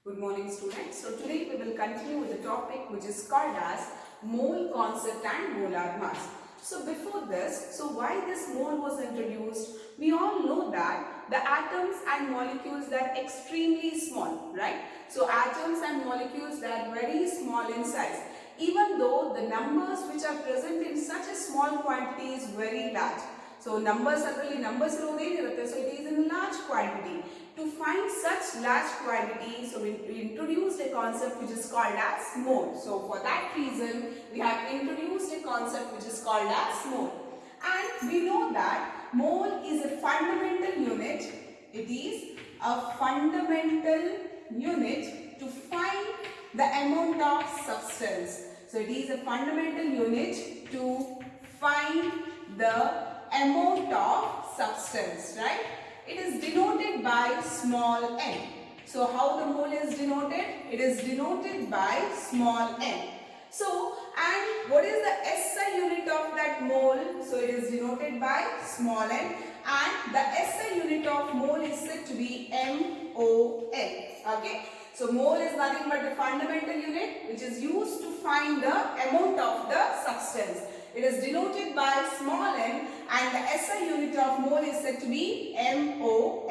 Good morning students. So today we will continue with the topic which is called as mole concept and molar mass. So before this, why this mole was introduced? We all know that the atoms and molecules are extremely small, right? So atoms and molecules are very small in size. Even though the numbers which are present in such a small quantity is very large. So numbers ಅದರಲ್ಲಿ numbers ಇರೋದೇನಿರುತ್ತೆ, so it is in a large quantity. To find such large quantity, so we introduced a concept which is called as mole. So for that reason, we have introduced a concept which is called as mole. And we know that mole is a fundamental unit. It is a fundamental unit to find the amount of substance. So it is a fundamental unit to find the amount of substance, right? It is denoted by small n. So how the mole is denoted? It is denoted by small n. So, and what is the SI unit of that mole? So it is denoted by small n, and the SI unit of mole is said to be mol. Okay. So mole is nothing but the fundamental unit which is used to find the amount of the substance. It is denoted by small n, and the SI unit of mole is said to be mol.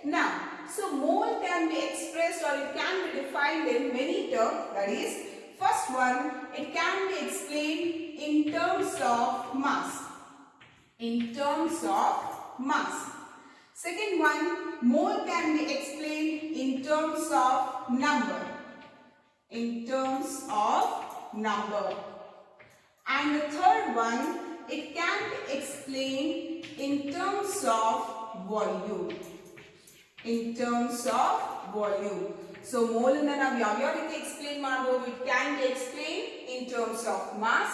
Now, so mole can be expressed or it can be defined in many terms. That is, first one, it can be explained in terms of mass. In terms of mass. Second one, mole can be explained in terms of number. In terms of number. And the third one, it can be explained in terms of volume. In terms of volume. So mole inda ನಾವು ಯಾವ ರೀತಿ explain ಮಾಡಬಹುದು? It can be explained in terms of mass,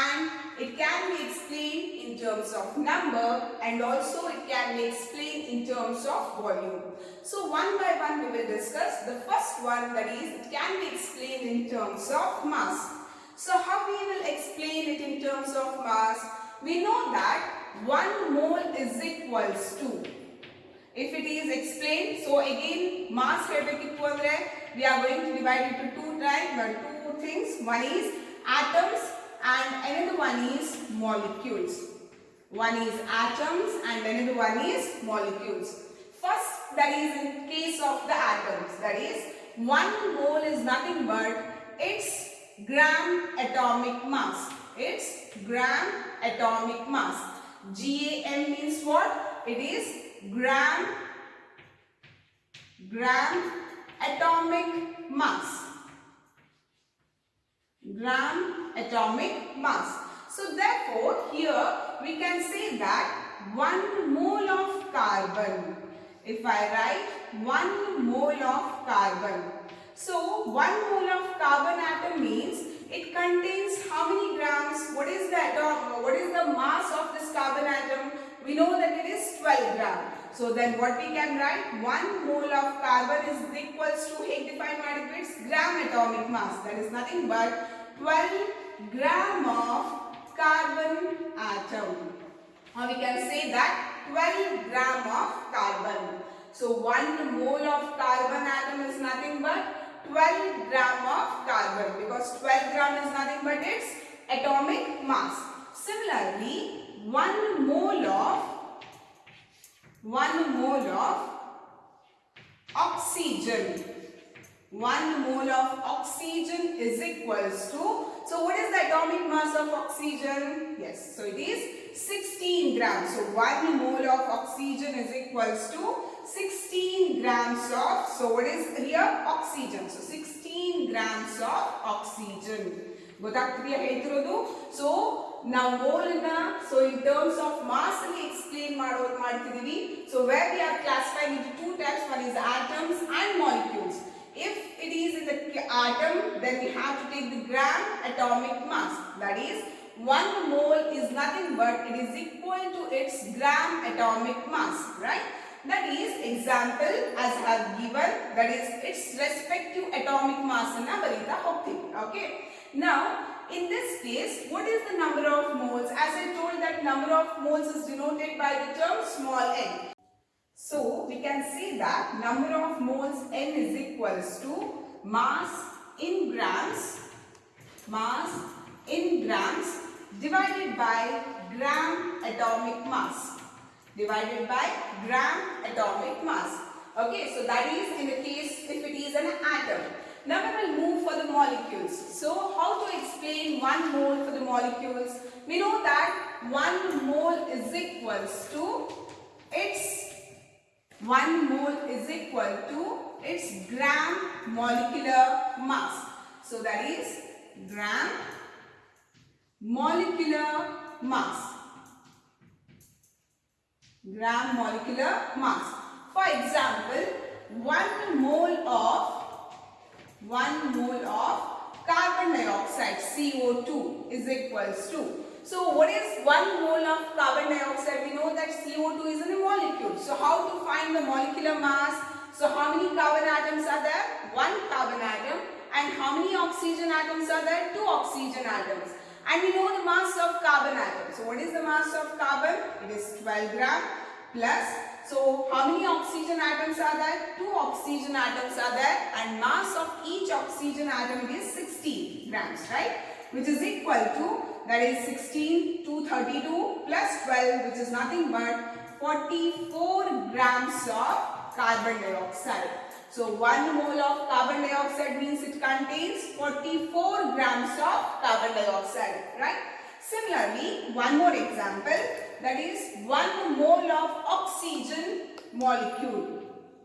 and it can be explained in terms of number, and also it can be explained in terms of volume. So one by one we will discuss. The first one, that is, it can be explained in terms of mass. So how we will explain it in terms of mass? We know that 1 mole is equals to, if it is explained, so again mass we are going to divide it into two things. One is atoms and another one is molecules. One is atoms and another one is molecules. First, that is in case of the atoms, that is 1 mole is nothing but its gram atomic mass. It's gram atomic mass. GAM means what? It is gram atomic mass. Gram atomic mass. So therefore, here we can say that 1 mole of carbon. If I write 1 mole of carbon. So 1 mole of carbon atom means it contains how many grams? What is the atom? What is the mass of this carbon atom? We know that it is 12 grams. So then what we can write? 1 mole of carbon is equals to, define its gram atomic mass. That is nothing but 12 gram of carbon atom. Or we can say that 12 gram of carbon. So 1 mole of carbon atom is nothing but 12 gram of carbon, because 12 gram is nothing but its atomic mass. Similarly, 1 mole of oxygen. 1 mole of oxygen is equals to, so what is the atomic mass of oxygen? Yes, so it is 16 grams. So 1 mole of oxygen is equals to 16 grams of, so what is here? Oxygen. So 16 grams of oxygen. ಗೊತ್ತಾಗ್ತಿದೆಯಾ ಹೇಳ್ತಿರೋದು? So ನಾವು mole ಅನ್ನ so in terms of mass ಅಲ್ಲಿ explain ಮಾಡ್ತಿದೀವಿ. So where we are classifying into two types. One is atoms and molecules. If it is in the atom, then we have to take the gram atomic mass. That is, 1 mole is nothing but it is equal to its gram atomic mass, right? That is, example as I have given, that is its respective atomic mass anna barita hogtivi. Okay. Now, in this case, what is the number of moles? As I told, that number of moles is denoted by the term small n. So we can say that number of moles N is equals to mass in grams divided by gram atomic mass. Okay, so that is in the case if it is an atom. Now we will move for the molecules. So how to explain 1 mole for the molecules? We know that 1 mole is equals to its 1 mole is equal to its gram molecular mass. So that is gram molecular mass. For example, 1 mole of carbon dioxide CO2 is equals to. So what is 1 mole of carbon dioxide? We know that CO2 is in a molecule. So how to find the molecular mass? So how many carbon atoms are there? 1 carbon atom. And how many oxygen atoms are there? 2 oxygen atoms. And we know the mass of carbon atom. So what is the mass of carbon? It is 12 gram plus. So how many oxygen atoms are there? 2 oxygen atoms are there. And mass of each oxygen atom is 16 grams, right? Which is equal to, that is 16 to 32 plus 12, which is nothing but 44 grams of carbon dioxide. So 1 mole of carbon dioxide means it contains 44 grams of carbon dioxide, right? Similarly, one more example, that is 1 mole of oxygen molecule.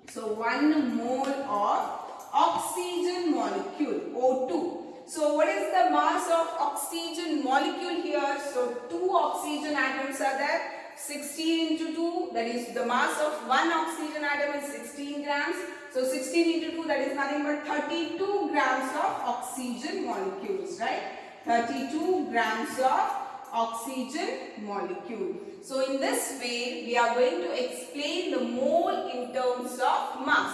So 1 mole of oxygen molecule, O2. So what is the mass of oxygen molecule here? So 2 oxygen atoms are there. 16 into 2, that is the mass of 1 oxygen atom is 16 grams. So 16 into 2, that is nothing but 32 grams of oxygen molecules, right? 32 grams of oxygen molecule. So in this way, we are going to explain the mole in terms of mass.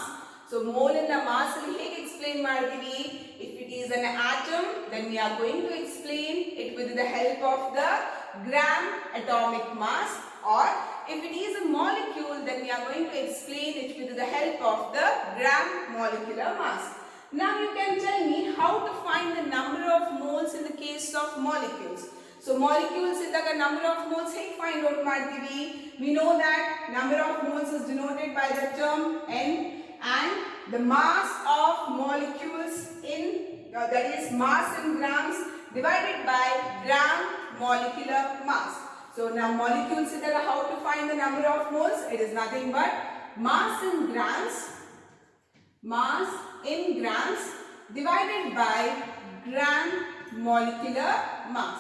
So mole in the mass will explain markedi. If it is an atom, then we are going to explain it with the help of the gram atomic mass, or if it is a molecule, then we are going to explain it with the help of the gram molecular mass. Now you can tell me how to find the number of moles in the case of molecules. So molecules idaga number of moles ಹೇಗೆ find out ಮಾಡ್ತೀವಿ? We know that number of moles is denoted by the term N, and the mass of molecules in that is mass in grams divided by gram molecular mass. So now molecules idaga how to find the number of moles? It is nothing but mass in grams divided by gram molecular mass.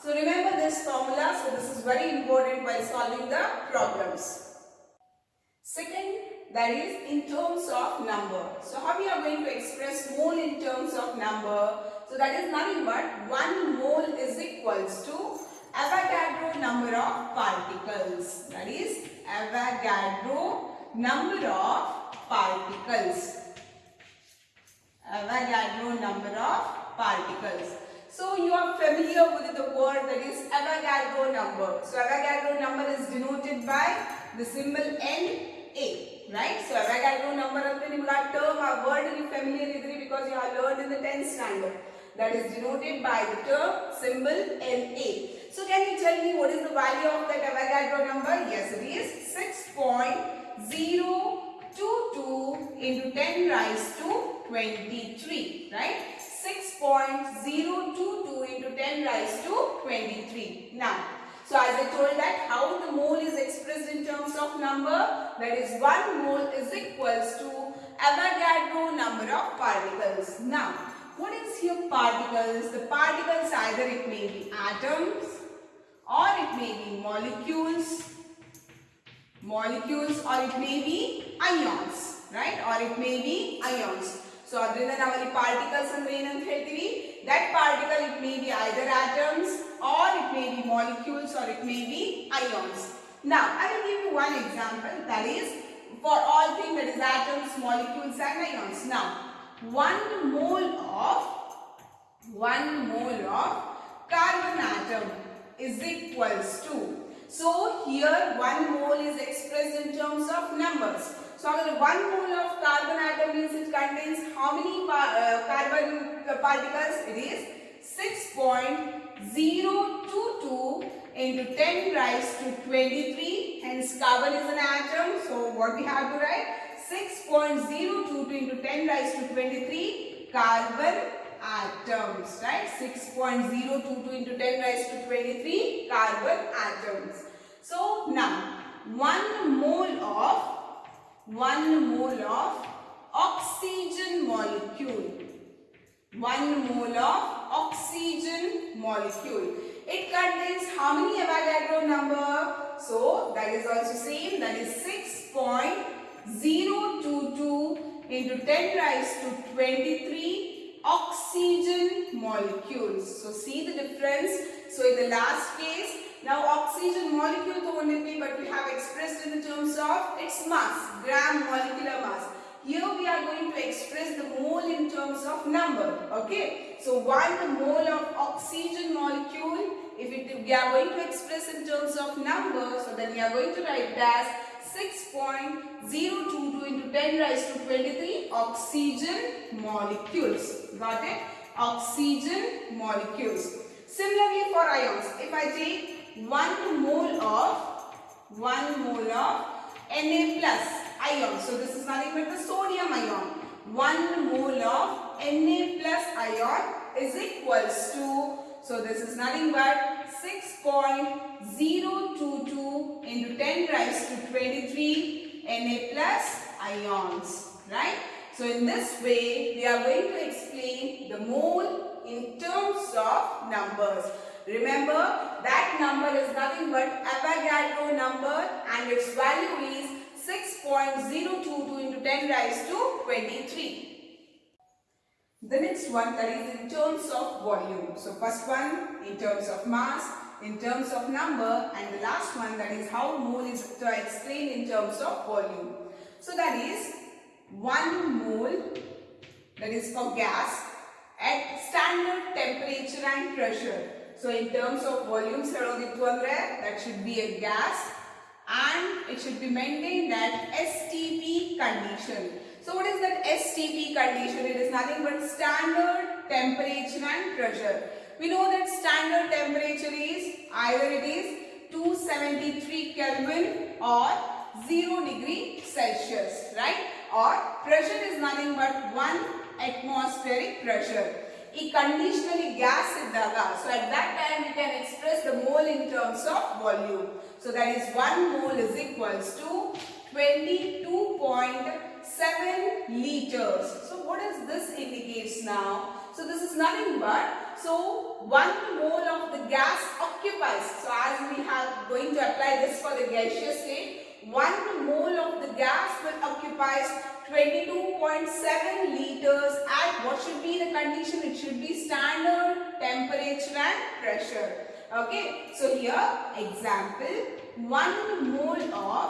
So remember this formula. So this is very important while solving the problems. Second, that is in terms of number. So how we are going to express mole in terms of number? So that is nothing but 1 mole is equals to Avogadro number of particles. That is Avogadro number of particles. So you are familiar with the word that is Avogadro number. So Avogadro number is denoted by the symbol Na, right? So Avogadro number andre nimga term or word is familiar idri because you have learned in the 10th standard. That is denoted by the term symbol Na. So can you tell me what is the value of that Avogadro number? Yes, it is 6.022 into 10 raised to 23, right? 6.022 into 10 raised to 23. Now, so as I told that how the mole is expressed in terms of number, that is 1 mole is equals to Avogadro number of particles. Now, what is here particles? The particles either it may be atoms or it may be molecules or it may be ions, right? Or it may be ions. So adrinda navali particles andre enant heltivi, that particle it may be either atoms or it may be molecules or it may be ions. Now I will give you one example, that is for all things, that is atoms, molecules and ions. Now 1 mole of carbon atom is equals to, So here 1 mole is expressed in terms of numbers. So अगर 1 mole of carbon atom means it contains how many carbon particles? It is 6.022 into 10 raised to 23. Hence carbon is an atom. So what we have to write? 6.022 into 10 raised to 23 carbon atoms, right? 6.022 into 10 raised to 23 carbon atoms. So now 1 mole of oxygen molecule. 1 mole of oxygen molecule. It contains how many Avogadro number? So that is also same, that is 6.022 into 10 raised to 23 oxygen molecules. So see the difference. So in the last case, now oxygen molecule to only, but we have expressed in the terms of its mass, gram molecular mass. Here we are going to express the mole in terms of number. Okay. So 1 mole of oxygen molecule, we are going to express in terms of number, so then we are going to write it as 6.022 into 10 raised to 23 oxygen molecules. Got it? Oxygen molecules. Similarly for ions, if I take 1 mole of Na plus ion. So this is nothing but the sodium ion. 1 mole of Na plus ion is equals to, so this is nothing but 6.022 into 10 raised to 23 Na plus ions, right? So in this way, we are going to explain the mole in terms of numbers. Remember, that number is nothing but Avogadro number and its value is 6.022 into 10 raised to 23. The next one, that is in terms of volume. So first one in terms of mass, in terms of number, and the last one, that is how mole is explained in terms of volume. So that is 1 mole, that is for gas, at standard temperature and pressure. So in terms of volume, that should be a gas and it should be maintained at STP condition. So what is that STP condition? It is nothing but standard temperature and pressure. We know that standard temperature is either it is 273 Kelvin or 0 degree Celsius, right? Or pressure is nothing but 1 atmospheric pressure. E conditionally gas iddaga. So at that time we can express the mole in terms of volume. So that is 1 mole is equals to 22.7 liters. So what does this indicates now? So this is nothing but, so 1 mole of the gas occupies. So as we have going to apply this for the gaseous state, 1 mole of the gas will occupy 22.7 liters at what should be the condition? It should be standard temperature and pressure. Okay, so here example, 1 mole of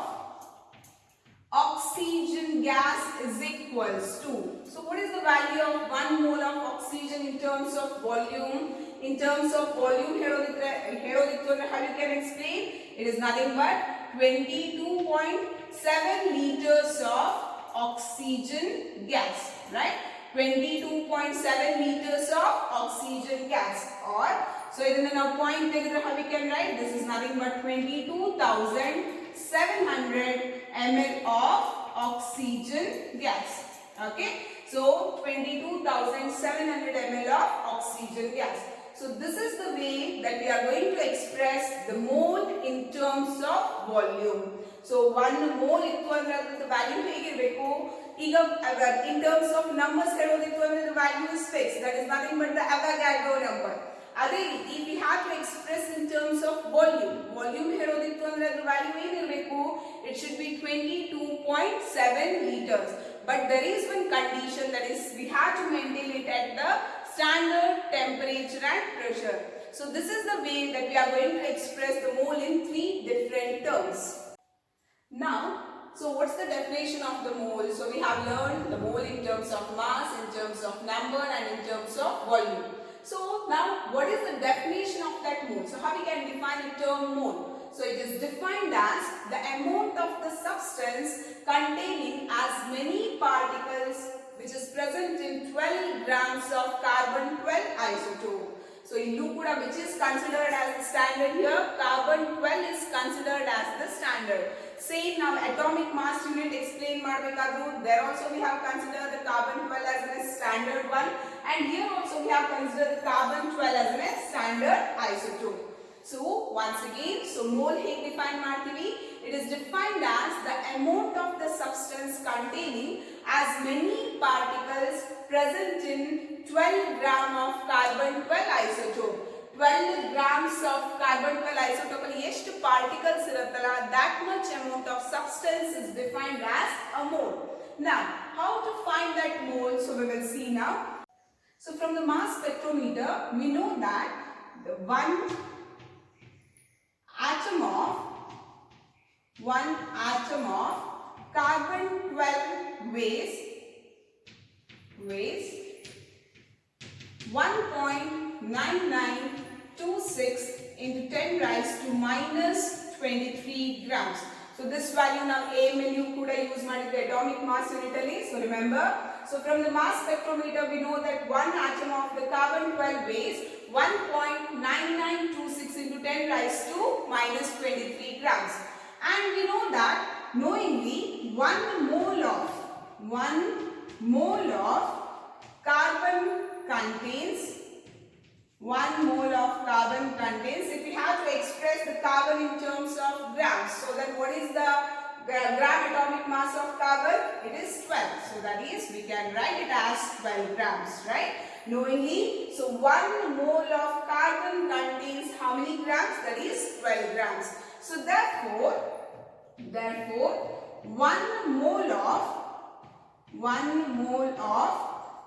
oxygen gas is equals to, so what is the value of 1 mole of oxygen in terms of volume? In terms of volume, how you can explain? It is nothing but 22.7 liters of oxygen gas, right? 22.7 liters of oxygen gas, or so in the point how we can write, this is nothing but 22,700 ml of oxygen gas. Okay, so 22,700 ml of oxygen gas. So this is the way that we are going to express the mole in terms of volume. So 1 mole equal to the value in terms of numbers the value is fixed. That is nothing but the Avogadro number. If we have to express in terms of volume the value it should be 22.7 liters. But there is one condition, that is we have to maintain it at the standard temperature and pressure. So this is the way that we are going to express the mole in 3 different terms. Now, so what's the definition of the mole? So we have learned the mole in terms of mass, in terms of number, and in terms of volume. So now what is the definition of that mole? So how we can define the term mole? So it is defined as the amount of the substance containing as many particles which is present in 12 grams of carbon 12 isotope. So illu kuda which is considered as the standard here, carbon 12 is considered as the standard. Same now atomic mass unit explain madbekadru, there also we have considered the carbon 12 as a standard one, and here also we have considered the carbon 12 as a standard isotope. So once again, so mole hege define ಮಾಡ್ತೀವಿ, it is defined as the amount of the substance containing as many particles present in 12 gram of carbon 12 isotope. 12 grams of carbon 12 isotope ಅಲ್ಲಿ ಎಷ್ಟು particles ಇರುತ್ತಲ್ಲ, that much amount of substance is defined as a mole. Now, how to find that mole? So we will see now. So from the mass spectrometer, we know that the one atom of carbon 12 weighs 1.9926 into 10 raised to minus 23 grams. So this value now AMLU kuda use madidre atomic mass unit alli. So remember, so from the mass spectrometer we know that one atom of the carbon 12 weighs 1.9926 into 10 raised to minus 23 grams. And we know that knowingly 1 mole of carbon contains, if we have to express the carbon in terms of grams, so then what is the gram atomic mass of carbon? It is 12. So that is, we can write it as 12 grams, right? Knowingly, so 1 mole of carbon contains how many grams? That is 12 grams. So therefore 1 mole of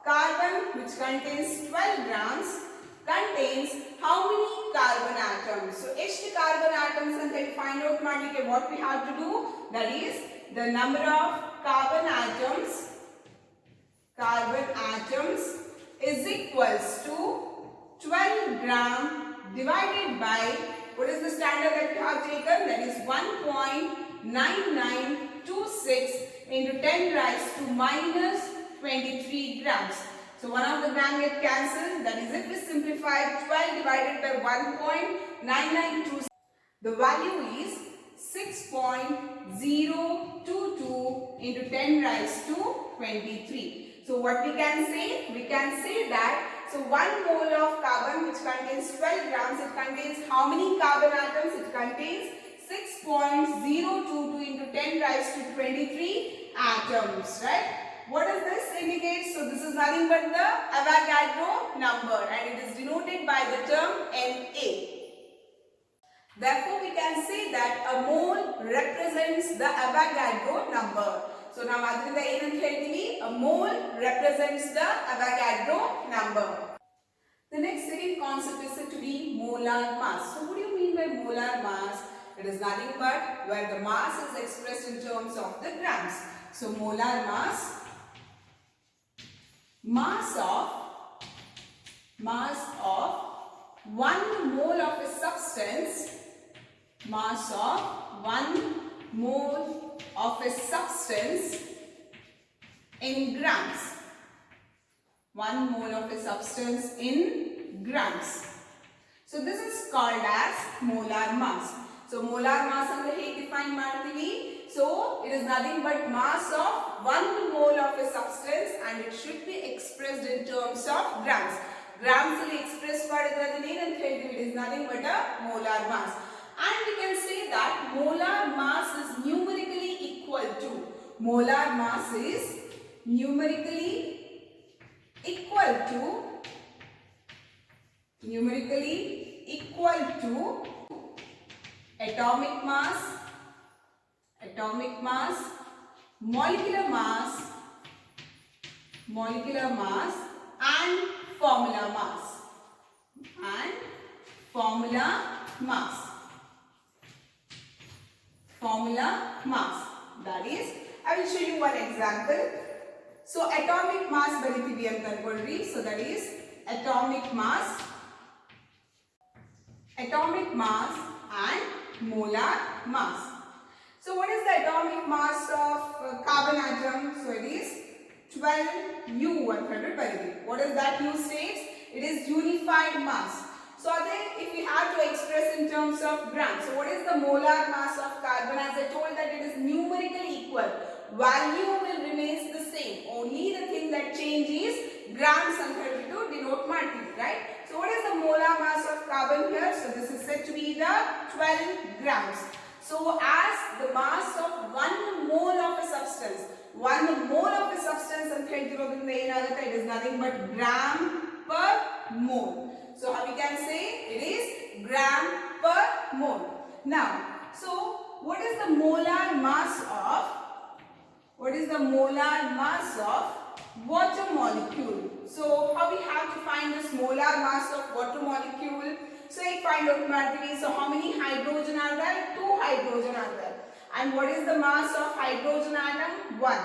carbon which contains 12 grams contains how many carbon atoms? So ಎಷ್ಟು carbon atoms ಅಂತ find out ಮಾಡಲಿಕ್ಕೆ what we have to do? That is the number of carbon atoms is equals to 12 gram divided by, what is the standard that we have taken? That is 1.9926 into 10 raised to minus 23 grams. So one of the gram get cancelled. That is, if we simplify 12 divided by 1.992, the value is 6.022 into 10 raised to 23. So what we can say? We can say that, so 1 mole of carbon which contains 12 grams, it contains how many carbon atoms? It contains 6.022 into 10 raised to 23 atoms, right? What does this indicate? So this is nothing but the Avogadro number, and it is denoted by the term Na. Therefore, we can say that a mole represents the Avogadro number. So now adrinda enant heltini, a mole represents the Avogadro number. The next second concept is said to be molar mass. So what do you mean by molar mass? It is nothing but where the mass is expressed in terms of the grams. So molar mass of 1 mole of a substance, in grams. 1 mole of a substance in grams. So this is called as molar mass. So molar mass ಅಂದ್ರೆ ಹೇಗೆ define ಮಾಡ್ತೀವಿ? So it is nothing but mass of 1 mole of a substance, and it should be expressed in terms of grams. Grams ಅಲ್ಲಿ express ಮಾಡಿದ್ರೆ ಅದನ್ನ ಏನಂತ ಹೇಳ್ತೀವಿ? It is nothing but a molar mass. And we can say that molar mass is numerically equal to, atomic mass, molecular mass, and formula mass. That is, I will show you one example. So atomic mass ಬರಿತೀವಿ ಅಂತ ಅನ್ಕೊಳ್ಳಿ. So that is atomic mass and molar mass. So what is the atomic mass of carbon atom? So it is 12U. What does that U states? It is unified mass. So if we have to express in terms of grams, so what is the molar mass of carbon? As I told that it is numerically equal. Value will remain the same. Only the thing that changes grams and 32 denote multiply, right? So what is the molar mass of carbon here? So this is said to be the 12 grams. So as the mass of 1 mole of a substance, 1 mole of a substance and it is nothing but gram per mole. So how we can say it is gram per mole. Now, so what is the molar mass of water molecule? So how we have to find this molar mass of water molecule? So I find out automatically. So how many hydrogen are there? 2 hydrogen are there. And what is the mass of hydrogen atom? 1.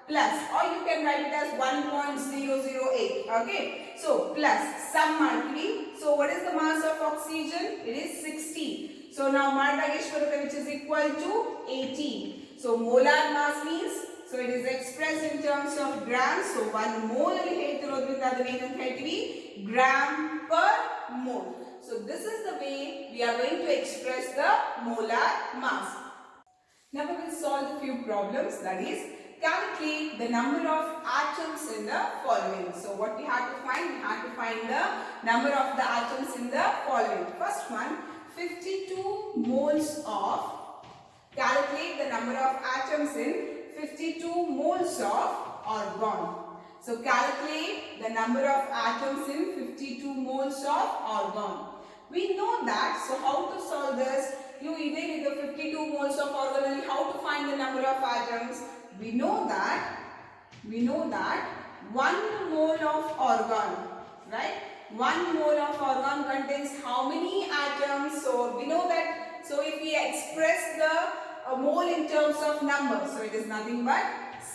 Plus, or you can write it as 1.008. Okay. So plus some multiply. So what is the mass of oxygen? It is 60. So now Mardageshwarata, which is equal to 18. So molar mass means, so it is expressed in terms of grams. So 1 mole gram per mole. So this is the way we are going to express the molar mass. Now we will solve a few problems, that is calculate the number of atoms in the following. So what we have to find? We have to find the number of the atoms in the following. First one, 52 moles of, calculate the number of atoms in 52 moles of argon. So calculate the number of atoms in 52 moles of argon. We know that, so how to solve this? You either need the 52 moles of argon and how to find the number of atoms? We know that 1 mole of argon, right? 1 mole of argon contains how many atoms? So we know that, so if we express the mole in terms of number, so it is nothing but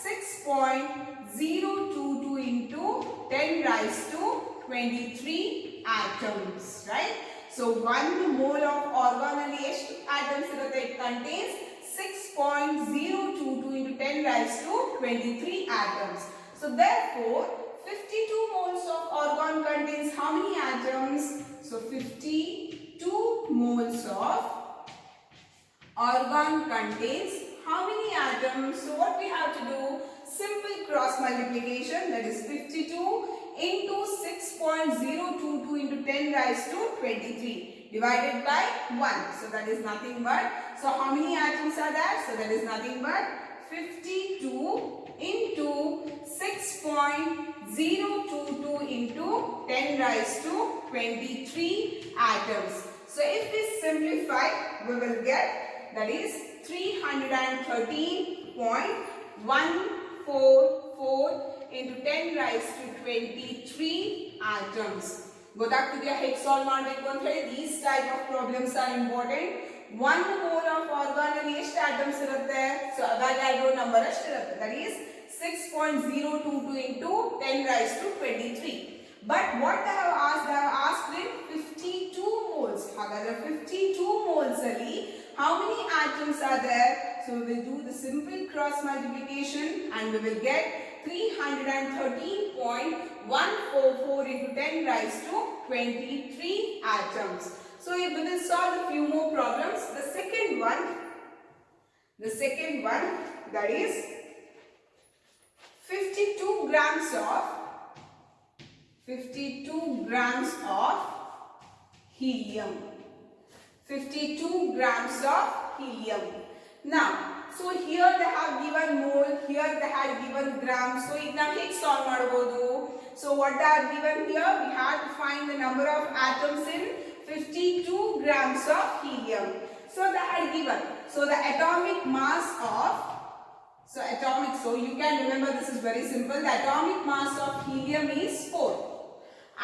6.022 into 10 raised to 23 atoms, right? So 1 mole of argon atoms it contains 6.022 into 10 raised to 23 atoms. So therefore 52 moles of argon contains how many atoms? So 52 moles of argon contains how many atoms? So what we have to do? Simple cross multiplication, that is 52 into 6.022 into 10 raised to 23 divided by 1. So that is nothing but, so how many atoms are there? So that is nothing but 52 into 6.022 into 10 raised to 23 atoms. So if we simplify, we will get, that is 313.144 into 10 raised to 23 atoms. Godaಗ್ತಿದೆಯಾ ಹೇಗೆ solve ಮಾಡಬೇಕು ಅಂತ ಹೇಳಿ? These type of problems are important. 1 mole of argon ಅಲ್ಲಿ ಎಷ್ಟು atoms ಇರುತ್ತೆ? So Avogadro number ಅಷ್ಟು ಇರುತ್ತೆ. That is 6.022 into 10 raised to 23. But what I have asked in 52 moles. ಹಾಗಾದ್ರೆ 52 moles ಅಲ್ಲಿ how many atoms are there? So we will do the simple cross multiplication and we will get 313.144 into 10 raised to 23 atoms. So we will solve a few more problems. The second one, that is 52 grams of helium. 52 grams of helium. Now, so here they have given mole, here they have given grams. So it now ಹೇಗೆ solve ಮಾಡಬಹುದು? So what they are given here? We have to find the number of atoms in 52 grams of helium. So they are given. So the atomic mass of, so you can remember, this is very simple. The atomic mass of helium is 4.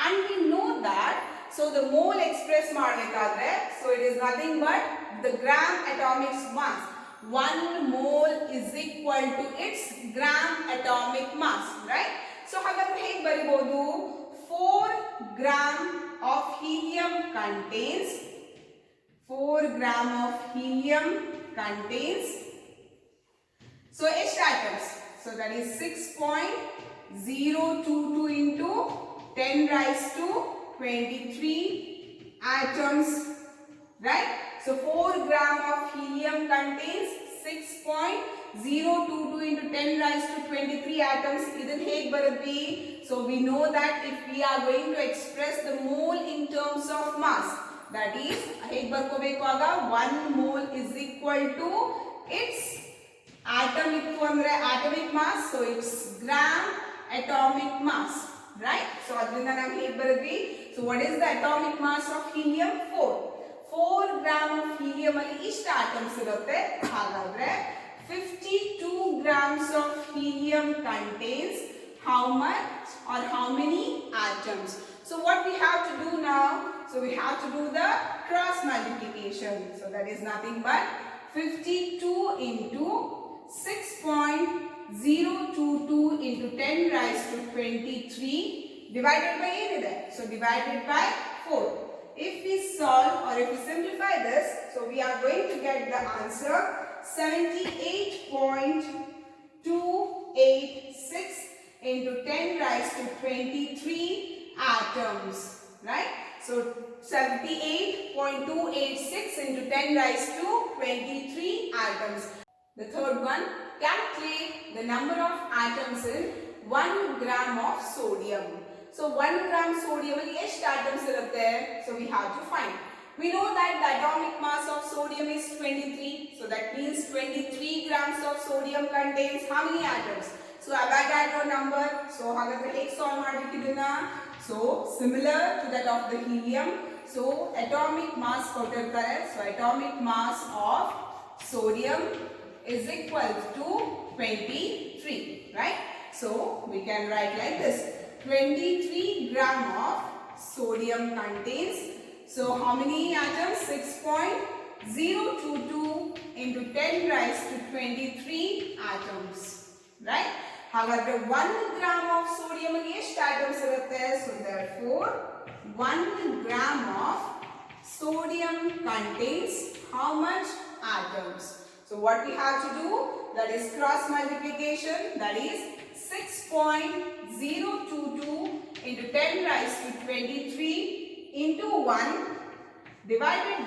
And we know that, so the mole express ಮಾಡಬೇಕಾದ್ರೆ, so it is nothing but the gram atomic mass. 1 mole is equal to its gram atomic mass, right? So ಹಾಗಾದ್ರೆ ಹೇಗೆ ಬರಿಬಹುದು? 4 gram of helium contains 4 gram of helium contains, so ಎಷ್ಟು atoms? So that is 6.022 into 10 raised to 23 atoms, right? So 4 gram of helium contains 6.022 into 10 raised to 23 atoms. Idan hege barutte? So we know that if we are going to express the mole in terms of mass, that is hege barkobeku aga 1 mole is equal to its atomic mass, so it's gram atomic mass, right? So adrinda nam hege barutte? So what is the atomic mass of helium? 4 gram of helium alli ishtu atoms irutte. Hagadre 52 grams of helium contains how much or how many atoms? So what we have to do now? So we have to do the cross multiplication. So that is nothing but 52 into 6.022 into 10 raised to 23 divided by ಏನಿದೆ? So divided by 4. If we solve or if we simplify this, so we are going to get the answer 78.286 into 10 raised to 23 atoms, right? So 78.286 into 10 raised to 23 atoms. The third one, calculate the number of atoms in 1 gram of sodium. So 1 gram sodium alli ಎಷ್ಟು atoms irutte? So we have to find. We know that the atomic mass of sodium is 23. So that means 23 grams of sodium contains how many atoms? So Avogadro number. So hagadre hege solve madbeku idನ್ನ? So similar to that of the helium. So atomic mass kotirtare. So atomic mass of sodium is equal to 23, right? So we can write like this. 23 gram of sodium contains, so how many atoms? 6.022 into 10 raised to 23 atoms, right? Hagadre 1 gram of sodium alli ಎಷ್ಟು atoms irutte? So therefore 1 gram of sodium contains how much atoms? So what we have to do? That is cross multiplication. That is 6.022 into 10 raised to 23 into 1 divided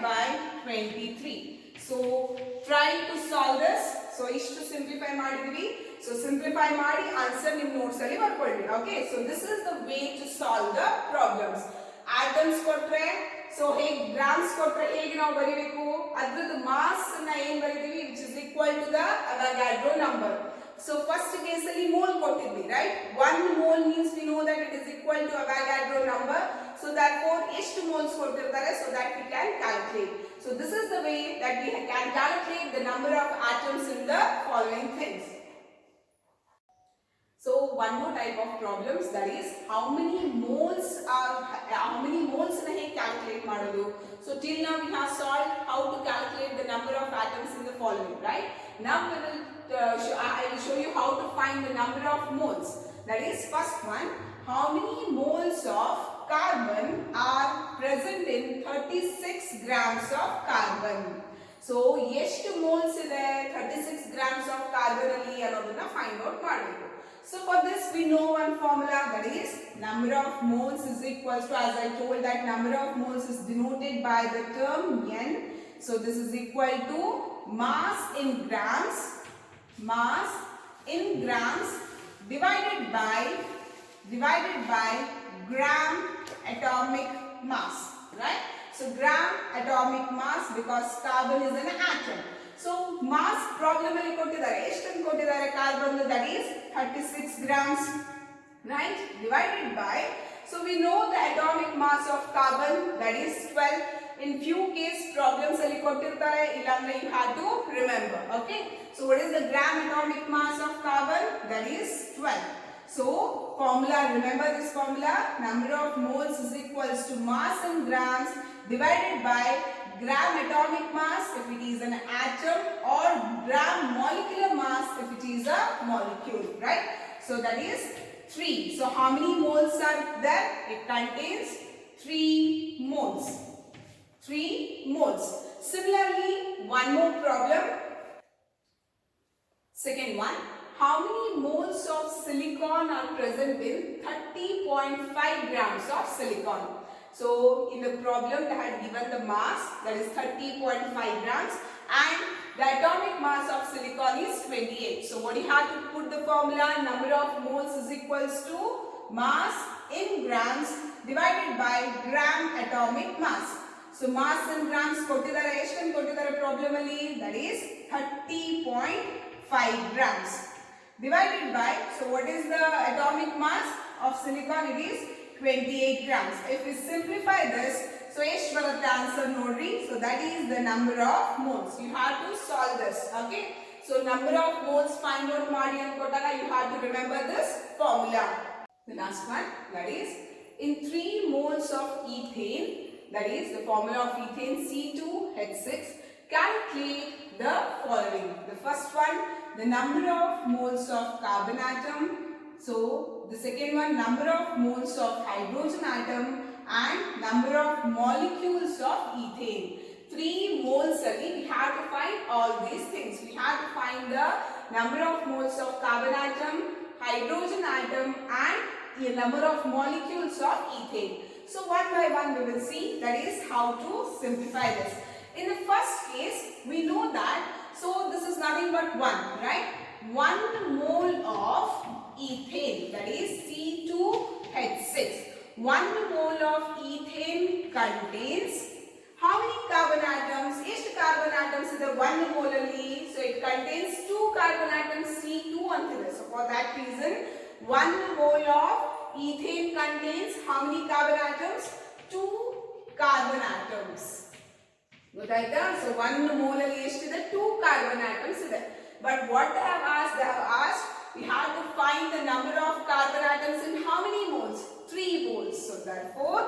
by 23. So try to solve this. So ishtu simplify madidvi. So simplify madi answer nim notes alli barkolli. Okay, so this is the way to solve the problems. Atoms kotre, so hege grams kotre hege ನಾವು ಬರಿಬೇಕು? ಅದರದ್ದು mass ಅನ್ನು ಏನು ಬರಿತೀವಿ? Which is equal to the Avogadro number. So first case alli mole ಕೊಟ್ಟಿದ್ವಿ, right? 1 mole means we know that it is equal to Avogadro number. So therefore ಎಷ್ಟು moles ಕೊಟ್ಟಿರ್ತಾರೆ? So that we can calculate. So this is the way that we can calculate the number of atoms in the following things. So one more type of problems, that is how many moles na hege calculate ಮಾಡೋದು? So till now we have solved how to calculate the number of atoms in the following, right? Now we will I will show you how to find the number of moles. That is first one, how many moles of carbon are present in 36 grams of carbon? So ಎಷ್ಟು moles ಇದೆ 36 grams of carbon ಅಲ್ಲಿ ಅನ್ನೋದನ್ನ find out ಮಾಡಬೇಕು. So for this we know one formula, that is number of moles is equals to, as I told, that number of moles is denoted by the term N. So this is equal to mass in grams divided by gram atomic mass, right? So gram atomic mass, because carbon is an atom. So mass problem alli kottidare, eshtanu kottidare carbon, that is 36 grams, right? Divided by, so we know the atomic mass of carbon, that is 12. In few case problems alli kottirtare, illandre you have to remember. Okay, so what is the gram atomic mass of carbon? That is 12. So formula, remember this formula, number of moles is equals to mass in grams divided by gram atomic mass if it is an atom, or gram molecular mass if it is a molecule, right? So that is 3. So how many moles are there? It contains 3 moles. 3 moles. Similarly, one more problem. Second one, how many moles of silicon are present in 30.5 grams of silicon? So, in the problem they had given the mass, that is 30.5 grams, and the atomic mass of silicon is 28. So, what you have to put the formula, number of moles is equals to mass in grams divided by gram atomic mass. So, mass in grams ಕೊಟ್ಟಿದ್ದಾರೆ ಎಷ್ಟು ಅಂತ ಕೊಟ್ಟಿದ್ದಾರೆ problem ಅಲ್ಲಿ, that is 30.5 grams divided by, so what is the atomic mass of silicon? It is 28 grams. If we simplify this, so ಎಷ್ಟು ಬರುತ್ತೆ answer ನೋಡ್ರಿ. So that is the number of moles. You have to solve this. Okay. So number of moles find out ಮಾಡಿ ಅಂತ ಕೊಟ್ಟಾಗ you have to remember this formula. The last one, that is in 3 moles of ethane, that is the formula of ethane C2H6, calculate the following. The first one, the number of moles of carbon atom. So the second one, number of moles of hydrogen atom and number of molecules of ethane. 3 moles only we have to find all these things. We have to find the number of moles of carbon atom, hydrogen atom and the number of molecules of ethane. So one by one we will see, that is how to simplify this. In the first case, we know that, so this is nothing but 1, right? 1 mole of ethane, that is C2H6. 1 mole of ethane contains how many carbon atoms? ಎಷ್ಟು carbon atoms ಇದೆ 1 mole ಅಲ್ಲಿ? So it contains 2 carbon atoms, C2 ಅಂತಿದೆ. So for that reason, 1 mole of ethane contains how many carbon atoms? 2 carbon atoms. ಗೊತ್ತಾಯ್ತಾ? So 1 mole ಅಲ್ಲಿ ಎಷ್ಟಿದೆ? 2 carbon atoms ಇದೆ. But what they have asked? They have asked we have to find the number of carbon atoms in how many moles? 3 moles. So therefore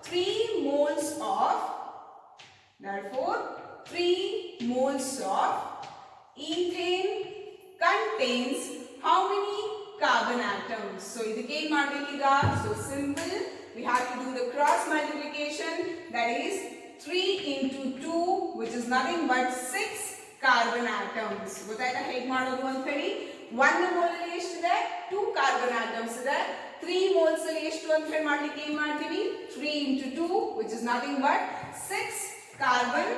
3 moles of ethane contains how many carbon atoms? So ಇದಕ್ಕೆ ಏನು ಮಾಡಬೇಕು ಈಗ? So simple, we have to do the cross multiplication, that is 3 into 2, which is nothing but 6 carbon atoms. ಗೊತ್ತಾಯ್ತಾ ಹೇಗೆ ಮಾಡೋದು ಅಂತ ಹೇಳಿ? 1 mole ಅಲ್ಲಿ ಎಷ್ಟಿದೆ? 2 carbon atoms ಇದೆ. 3 moles ಅಲ್ಲಿ ಎಷ್ಟು ಅಂತ ಹೇಳಿ ಮಾಡ್ಲಿಕ್ಕೆ ಏನು ಮಾಡ್ತೀವಿ? 3 into 2, which is nothing but 6 carbon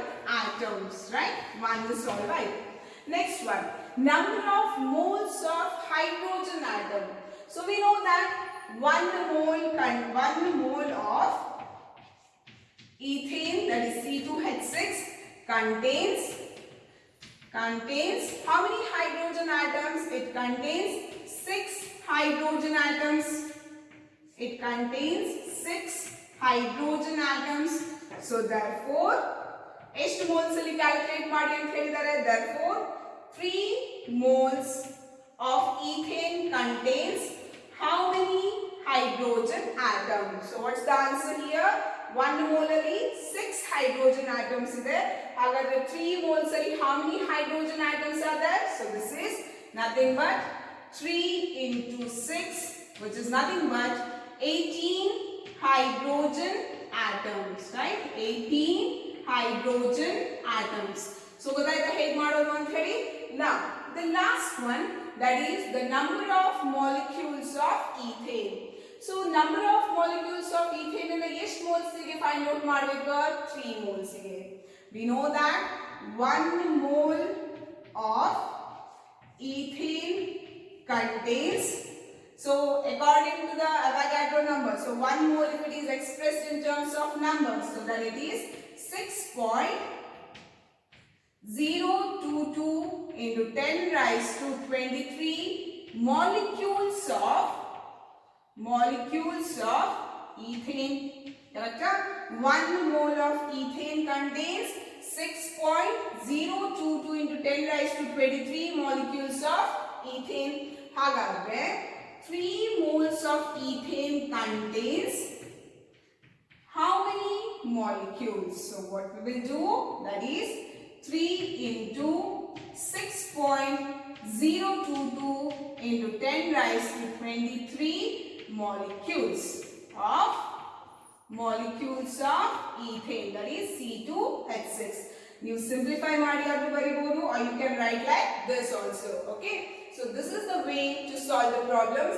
atoms, right? One is all right. Next one, number of moles of hydrogen atom. So we know that 1 mole of ethane, that is C2H6, contains how many hydrogen atoms? It contains 6 hydrogen atoms. It contains 6 hydrogen atoms. So therefore, ಎಷ್ಟು moles ಅಲ್ಲಿ calculate ಮಾಡಿ ಅಂತ ಹೇಳಿದ್ದಾರೆ? Therefore 3 moles of ethane contains how many hydrogen atoms? So what's the answer here? 1 mole ಅಲ್ಲಿ 6 hydrogen atoms ಇದೆ. ಹಾಗಾದ್ರೆ 3 moles ಅಲ್ಲಿ how many hydrogen atoms are there? So this is nothing but 3 into 6, which is nothing but 18 hydrogen atoms, right? 18 hydrogen atoms. So ಗೊತ್ತಾಯ್ತಾ ಹೇಗೆ ಮಾಡೋದು ಅಂತ ಹೇಳಿ? Now the last one, that is the number of molecules of ethane. So number of molecules of ethane ಅನ್ನು ಎಷ್ಟು moles ಗೆ find out ಮಾಡಬೇಕು? 3 moles ಗೆ. We know that 1 mole of ethane contains, so according to the Avogadro number, so 1 mole if it is expressed in terms of numbers, so that it is 6.022 into 10 raised to 23 molecules of ethane. Correct? 1 mole of ethane contains 6.022 into 10 raised to 23 molecules of ethane. ಹಾಗಾದ್ರೆ 3 moles of ethane contains how many molecules? So what we will do, that is 3 into 6.022 into 10 raised to 23 molecules of molecules of ethane, that is C2H6. You simplify ಮಾಡಿಯಾದರೂ ಬರಿಬಹುದು, or you can write like this also. Okay, so this is the way to solve the problems.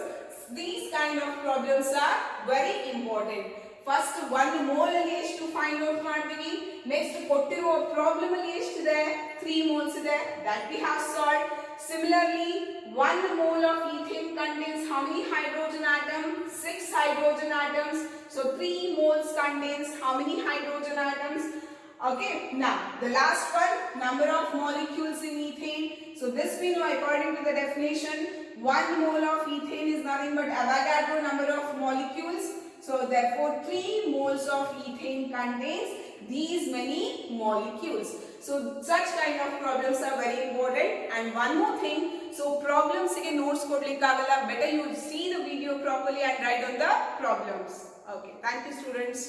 These kind of problems are very important. First, 1 mole ಅಲ್ಲಿ ಎಷ್ಟು find out ಮಾಡ್ತೀವಿ. Next, ಕೊಟ್ಟಿರುವ problem ಅಲ್ಲಿ ಎಷ್ಟಿದೆ, 3 moles ಇದೆ, that we have solved. Similarly, 1 mole of ethane contains how many hydrogen atoms? 6 hydrogen atoms. So 3 moles contains how many hydrogen atoms? Okay, now the last one, number of molecules in ethane. So this we know according to the definition. 1 mole of ethane is nothing but Avogadro number of molecules. So therefore 3 moles of ethane contains these many molecules. So such kind of problems are very important. And one more thing, so problems ಗೆ notes ಕೊಡ್ಲಿಕ್ಕಾಗಲ್ಲ, better you see the video properly and write on the problems. Okay, thank you students.